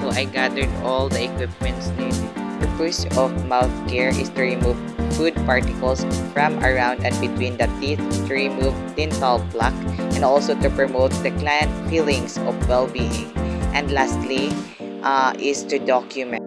also I gathered all the equipments needed. The purpose of mouth care is to remove food particles from around and between the teeth, to remove dental plaque, and also to promote the client feelings of well-being. And lastly, is to document.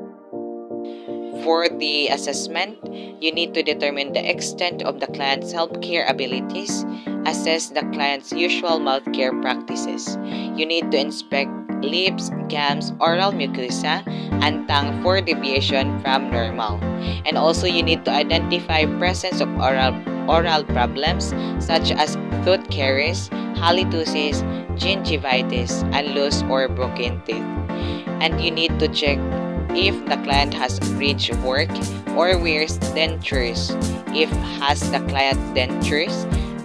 For the assessment, you need to determine the extent of the client's healthcare abilities, assess the client's usual mouth care practices. You need to inspect lips, gums, oral mucosa, and tongue for deviation from normal. And also you need to identify presence of oral problems such as tooth caries, halitosis, gingivitis, and loose or broken teeth. And you need to check if the client has bridge work or wears dentures. If has the client dentures,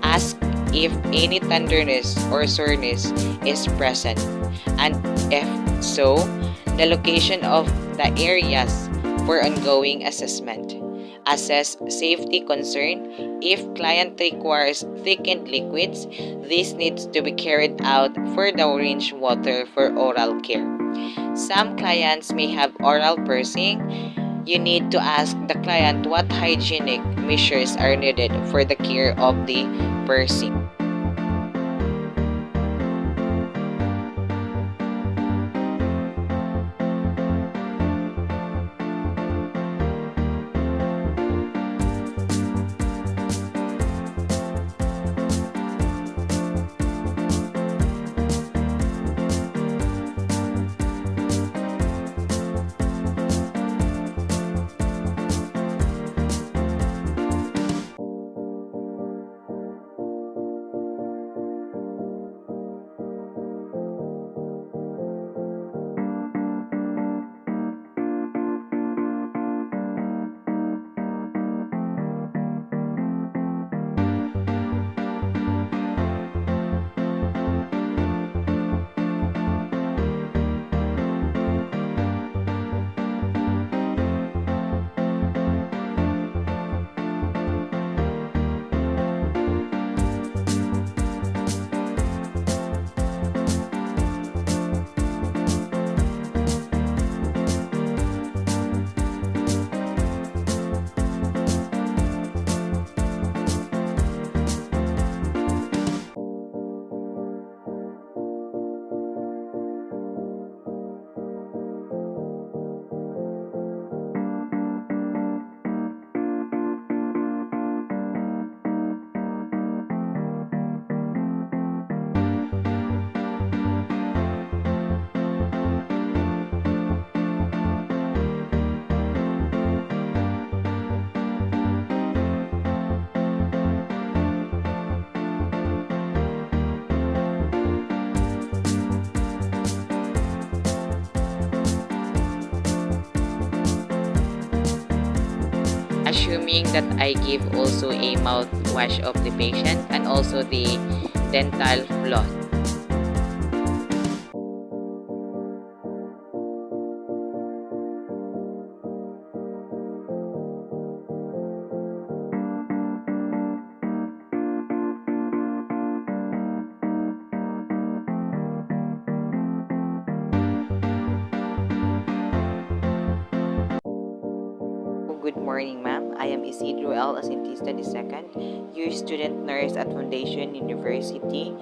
ask if any tenderness or soreness is present, and if so, the location of the areas for ongoing assessment. Assess safety concern. If client requires thickened liquids, this needs to be carried out for the orange water for oral care. Some clients may have oral piercing. You need to ask the client what hygienic measures are needed for the care of the piercing. Assuming that I give also a mouthwash of the patient and also the dental floss. Good morning, ma'am. I am Isidro L. Asintista II, your student nurse at Foundation University.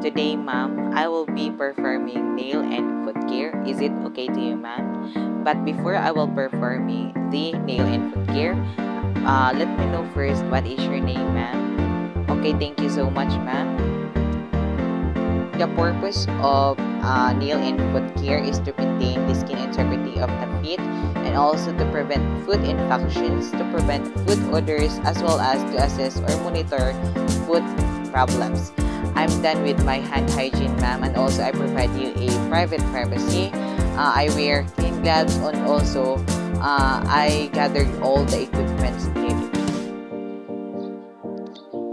Today, ma'am, I will be performing nail and foot care. Is it okay to you, ma'am? But before I will performing the nail and foot care, let me know first what is your name, ma'am. Okay, thank you so much, ma'am. The purpose of nail and foot care is to maintain the skin integrity of the feet and also to prevent foot infections, to prevent foot odors, as well as to assess or monitor foot problems. I'm done with my hand hygiene, ma'am, and also I provide you a private privacy. I wear clean gloves and also I gathered all the equipments needed.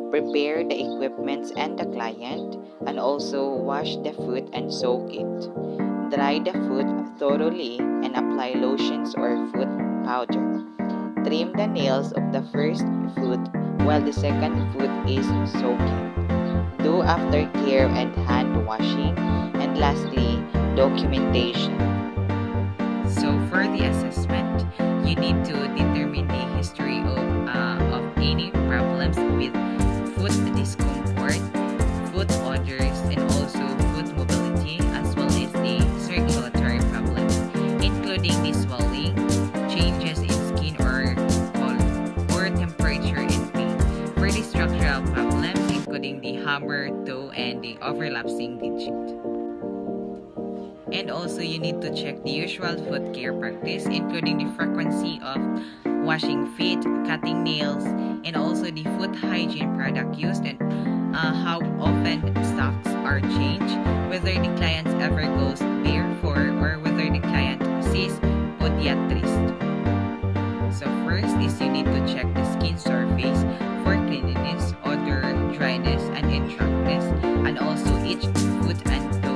Prepare the equipments and the client, and also wash the foot and soak it. Dry the foot thoroughly and apply lotions or foot powder. Trim the nails of the first foot while the second foot is soaking. Do aftercare and hand washing. And lastly, documentation. So for the assessment, you need to determine the history of any problems with foot discomfort, foot odors, and also foot mobility, as well as the circulatory problems, including the swelling, changes in skin or cold, or temperature and pain. For the structural problems, including the hammer, toe, and the overlapping digit. And also, you need to check the usual foot care practice, including the frequency of washing feet, cutting nails, and also the foot hygiene product used, and how often socks are changed, whether the client ever goes barefoot, or whether the client sees podiatrist. So first is you need to check the skin surface for cleanliness, odor, dryness, and attractiveness, and also each foot and toe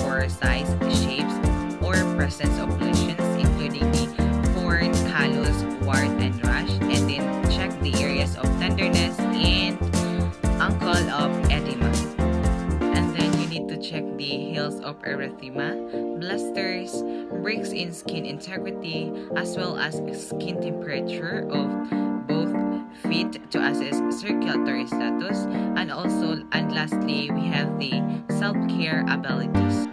for size, shapes, or presence of lesions, including the corn, callus, wart, and rash, and then check the areas of tenderness and ankle of edema. And then you need to check the hills of erythema, blisters, breaks in skin integrity, as well as skin temperature of both feet to assess circulatory status, and lastly we have the self-care abilities.